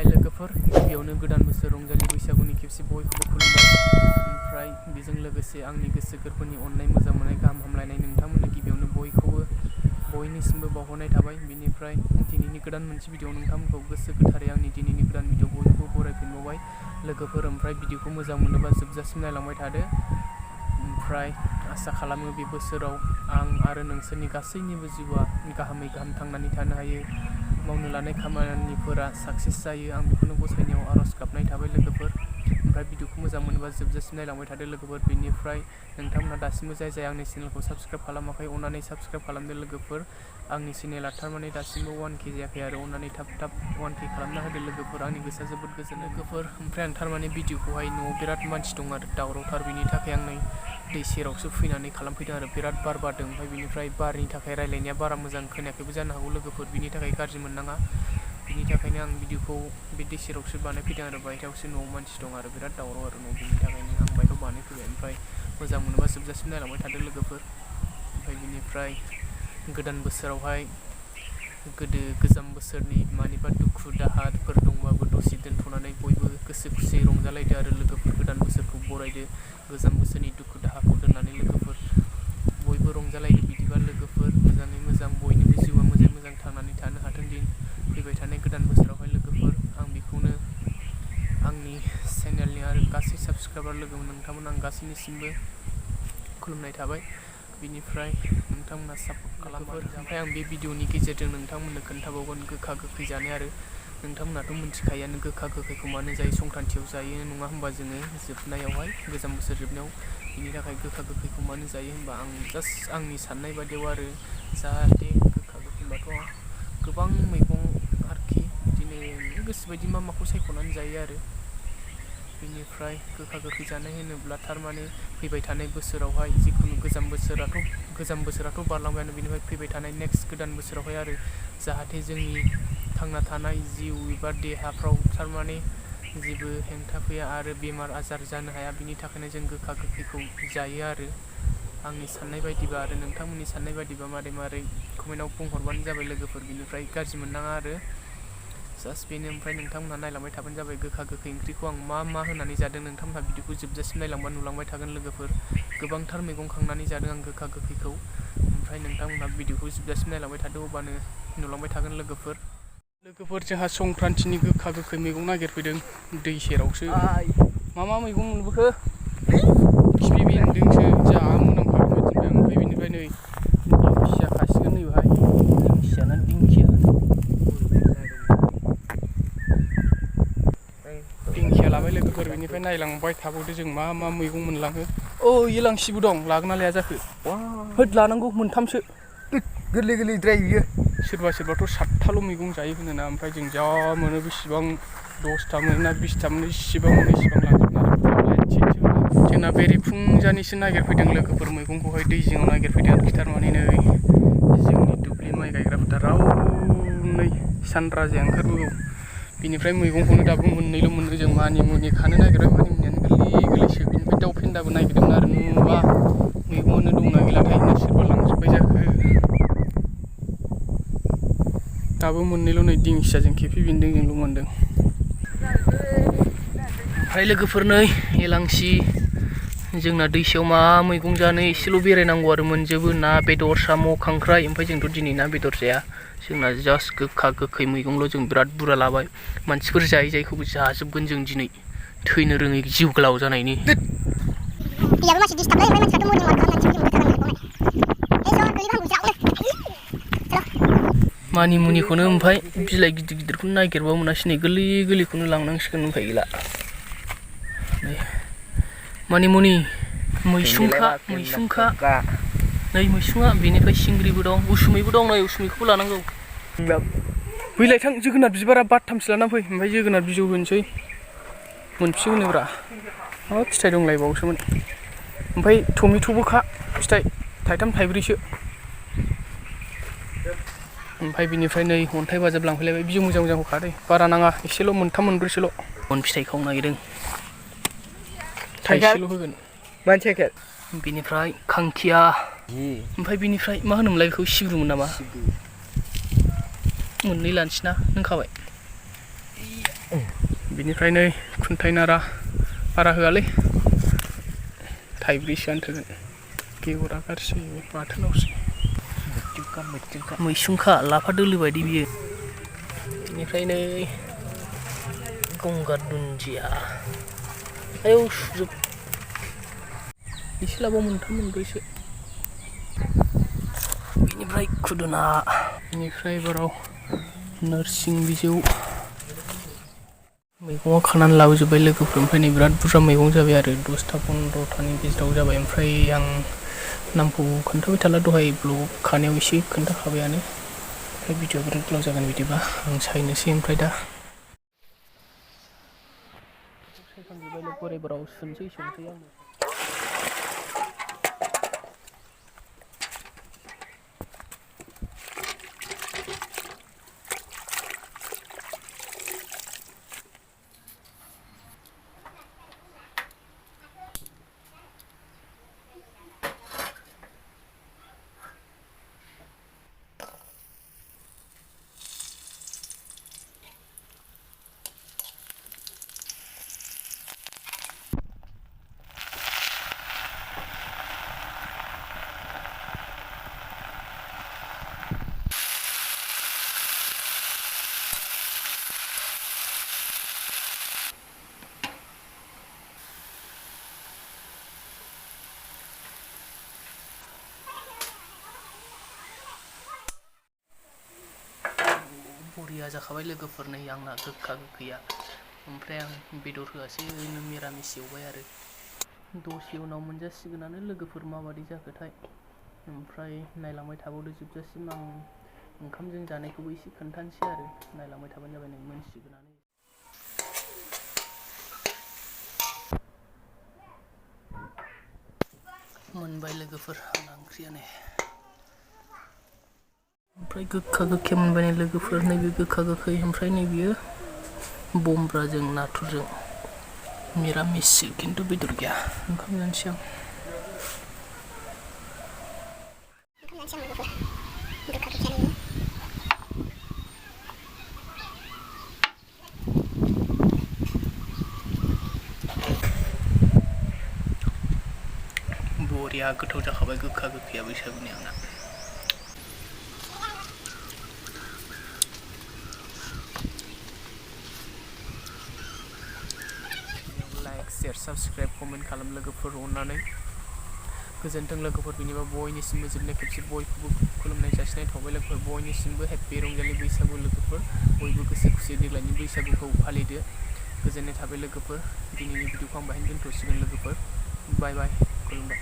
हाय लोगोफोर, गिबियावनो गोदान बोसोर रंजालि बैसागुनि खेबसे बयखौबो खुलुमबाय। ओमफ्राय बेजों लोगोसे आंनि गोसो गोरबोनि अननाय मोजां मोननाय गाहाम हामलायनाय नोंथांमोननो गिबियावनो बयखौबो बयनिसिमबो बावहरनाय थाबाय। बेनिफ्राय दिनैनि गोदान मोनसे भिडिअ नोंथांमोनखौ गोसो गोथारै आंनि दिनैनि गोदान भिडिअ बयखौबो बरायफिनबावबाय लोगोफोर। ओमफ्राय भिडिअखौ मोजां मोनोबा जोबजासिम नायलांबाय थादो। ओमफ्राय आसा खालामो बे बोसोराव आं आरो नोंसोरनि गासैनिबो जिउआ गाहामै गाहाम थांनानै थानो हायो, मावनो लानाय खामानिफोरा साक्सेस जायो। आं बेखौनो गसायनायाव आर'ज गाबनाय थाबाय लोगोफोर। ओमफ्राय भिडिअखौ मोजां मोनोबा जोबजासिम नायलांबाय थादो लोगोफोर। बेनिफ्राय नोंथांमोनहा दासिमबो जाय आंनि चेनेलखौ साबस्क्राइब खालामाखै अननानै साबस्क्राइब खालामदो लोगोफोर। आंनि चेनेला थारमाने दासिमबो 1K जायाखै आरो अननानै थाब 1K खालामना होदो लोगोफोर। आंनि गोसोआ जोबोद गोजोनो लोगोफोर। ओमफ्राय आं थारमाने भिडिअखौहाय न'आव बिराद मानसि दं आरो दावरावथार, बेनि थाखाय आं नै दै सेरावसो फैनानै खालामफैदों आरो बिराद बार बारदों। ओमफ्राय बेनिफ्राय बारनि थाखाय रायलायनाया बारा मोजां खोनायाखैबो जानो हागौ लोगोफोर, बिनि थाखाय गाज्रि मोननाङा। बिनि थाखायनो आं भिडिअखौ बे दै सेरावसो बानायफैदों आरो बायहेरायावसो न'आव मानसि दं आरो बिराद दावराव आरो न', बिनि थाखायनो आं बायहेरायाव बानायफैबाय। ओमफ्राय मोजां मोनोबा जोबजासिम नायलांबाय थादो लोगोफोर। ओमफ्राय बिनिफ्राय गोदान बोसोरावहाय गोजाम बोसोरनि मानिबा दुखु दाहाफोर दंबाबो दसे दोनथ'नानै बयबो गोसो खुसियै रंजालायदो आरो लोगोफोर। गोदान बोसोरखौ बरायदो गोजाम बोसोरनि दुखु दाहाखौ दोननानै लोगोफोर। बयबो रंजालायदो बिदिबा लोगोफोर। मोजाङै मोजां बयनिबो जिउआ मोजाङै मोजां थांनानै थानो हाथों दिन फैबाय थानाय गोदान बोसोरावहाय लोगोफोर। आं बेखौनो आंनि चेनेलनि आरो गासै साबस्क्राइबार लोगो नोंथांमोन आं गासैनिसिमबो खुलुमनाय थाबाय। बिनिफ्राय नोंथांमोना सापर्ट खालामफोर। ओमफ्राय आं बे भिडिअनि गेजेरजों नोंथांमोननो खोन्थाबावगोन गोखा गोखै जानाय आरो नोंथांमोनाथ' मिथिखायोआनो गोखा गोखैखौ मानो जायो, संक्रान्तियाव जायो नङा होमबा जोङो जोबनायावहाय गोजाम बोसोर जोबनायाव। बिनि थाखाय गोखा गोखैखौ मानो जायो होनबा आं जास्ट आंनि साननाय बादियाव आरो जाहाथे गोखा गोखैबाथ' गोबां मैगं आरोखि बिदिनो गोसोबायदि माखौ सायख'नानै जायो आरो। बिनिफ्राय गोखा गोखै जानाय होनोब्ला थारमाने फैबाय थानाय बोसोरावहाय जिखुनु गोजाम बोसोराथ' बारलांबायानो, बिनिफ्राय फैबाय थानाय नेक्स्ट गोदान बोसोरावहाय आरो जाहाथे जोंनि थांना थानाय जिउ एबा देहाफ्राव थारमाने जेबो हेंथा फैया आरो बेमार आजार जानो हाया, बिनि थाखायनो जों गोखा गोखैखौ जायो आरो आंनि साननाय बायदिबा। आरो नोंथांमोननि साननाय बायदिबा मारै कमेन्टआव बुंहरबानो जाबाय लोगोफोर। बिनिफ्राय गाज्रि मोननाङा आरो जास्ट बेनो। ओमफ्राय नोंथांमोनहा नायलांबाय थाबानो जाबाय गोखा गोखै ओंख्रिखौ आं मा होनानै जादों। नोंथांमोनहा भिडिअखौ जोबजासिम नायलांबा नुलांबाय थागोन लोगोफोर। गोबांथार मैगं खांनानै जादों आं गोखा गोखैखौ। ओमफ्राय नोंथांमोनहा भिडिअखौ जोबजासिम नायलांबाय थादो, अब्लानो नुलांबाय थागोन लोगोफोर। जोंहा संक्रान्तिनि गोखा गोखै मैगं नागिरफैदों दै सेरावसो। मा मैगं मोनबोखो? खिफि बेन्दोंसो जा मोनामखादों माथिंबाय आं। ओमफ्य बेनिफ्राय नै दिंखिया खासिगोन नैबेहाय। दिंखिया ना दिंखिया? दिंखिया लाबाय लोगोफोर। बेनिफ्राय नायलांबाय थाबावदो जों मा मैगं मोनलाङो। इलांसिबो दं, लागोना लाया जाखो? होद लानांगौ, मोनथामसो। गोरलै गोरलैद्राय बियो। सोरबाथ' 7थाल' मैगं जायो होनोना। ओमफ्राय जों जा मोनो बेसेबां 10था मोनो ना 20था मोनो, इसिबां मोनो इसिबां लांजोबना आरो जोंना बेरेफुंजानिसो नागिरफैदों लोगोफोर मैगंखौहाय। दै जिङाव नागिरफैदों आरोखि थारमाने नै जोंनि दुब्लि माइ गायग्रा फोथाराव नै सानराजाया ओंखारबोगौ। बिनिफ्राय मैगंखौनो दाबो मोननैल' मोनो जों। मानिमुनि खानो नागिरबाय, मानिमुनियानो गोरलैसो। बिनिफ्राय दाउ फेन्दाबो नागिरदोंमोन आरो नुबा मैगङानो दंना गैलाथाय ना सोरबा लांजोब्बाय जाखो। दाबो मोननैल' नै दिंखियाजों खिफि बेन्दोंजोंल' मोनदों। ओमफ्राय लोगोफोर नै एलांसि। जोंना दैसायाव मा मैगं जानो एसेल' बेरायनांगौ आरो मोनजोबो। ना बेदर साम' खांख्राइ। ओमफ्राय जोंथ' दिनै ना बेदर जाया, जोंना जास्ट गोखा गोखै मैगंल' जों बिराद बुरजा लाबाय। मानसिफोर जायैखौबो जाजोबगोन जों दिनै, थैनो रोङै जिउ गोलाव जानायनि। मानिमुनिखौनो ओमफ्राय बिलाइ गिदिर गिदिरखौनो नागिरबा मोनासै, नै गोरलै गोरलैखौनो लांनांसिगोन उफाय गैला। मानिमुनि मैसुंखा नै मैसुङा। बेनिफ्राय सिंग्रिबो दं, उसुमैबो दं। नै उसुमैखौबो लानांगौ। बैलाय थां, जोगोनार बिबारा बारथामसो लाना फै। ओमफ्राय जोगोनार बिजौ होनोसै, मोनसिगोनब्रा। फिथाइ दंलायबावोसोमोन। ओमफ्राय टमेट'बो खा, फिथाइ थाइथाम थाइब्रैसो। ओमफ्राय बिनिफ्राय नै अन्थाइ बाजाब लांफैलायबाय। बिजौ मोजां मोजांखौ खादै, बारा नाङा एसेल', मोनथाम मोनब्रैसोल'। बन फिथाइ खावनो नागिरदों, थाइसेल' होगोन। बिनिफ्राय खांखिया। ओमफ्राय बिनिफ्राय मा होनोमोनलाय बेखौ, सिब्रुमोन नामा? मोननै लानोसैना, नों खाबाय? बिनिफ्राय नै खुन्थाइ नारा बारा होआलै थाइब्रैसोआनो थोगोन बेगरा गारसै बाथोनावसो मैसुंखा लाफा दोलो बायदि बियो बेनिफ्राय नै गंगार दुन्दिया आयौ सुजोब एसे लाबाव मोनथाम मोनब्रैसो बेनिफ्राय खुदुना बेनिफ्राय बाराव नोरसिं बिजौ मैगङा खानानै लाबोजोब्बाय लोगोफोर ओमफ्राय नै बिराद बुरजा मैगं जाबाय आरो 10टा 15टानि गेजेराव जाबाय ओमफ्राय आं नामखौ खोन्थाबाय थाला दहाय ब्लग खानायाव एसे खोन्थाखाबायानो ओमफ्राय भिडिअ बिराद गोलाव जागोन बिदिबा आं सायनोसै ओमफ्राय दा सायखांजोब्बाय बोरायबाराव संसै आङो बरिया जाखाबाय लोगोफोर नै आंना गोखा गोखैया ओमफ्राय आं बेदर होआसै ओरैनो मिरामिस एवबाय आरो दसे उनाव मोनजासिगोनानो लोगोफोर माबादि जाखोथाय ओमफ्राय नायलांबाय थाबावदो जोबजासिम आं ओंखामजों जानायखौबो एसे खोन्थानोसै आरो नायलांबाय थाबानो जाबाय नै मोनसिगोनानो मोनबाय लोगोफोर आंना ओंख्रियानो ओमफ्राय गोखा गोखै मोनबाय लोगोफोर नैबे गोखा गोखै ओमफ्राय नैबेयो बमब्राजों नाथुरजों मिरामिस खिन्थु बेदर गैया ओंखाम जानोसै आं बरिया गोथाव जाखाबाय गोखा गोखैया बैसागुनि आंना लाइक शेयार साबस्क्राइब कमेन्ट खालाम लोगोफोर अननानै गोजोन्थों लोगोफोर बिनिबा बयनिसिमबो जोबनाय खेबसे बयखौबो खुलुमनाय जासिनाय थाबाय लोगोफोर बयनिसिमबो हेपि रंजालि बैसागु लोगोफोर बयबो गोसो खुसियै देग्लायनि बैसागुखौ फालिदो गोजोननाय थाबाय लोगोफोर दिनैनि भिडिअखौ आं बाहायनो दोनथ'सिगोन लोगोफोर बाय बाय खुलुमबाय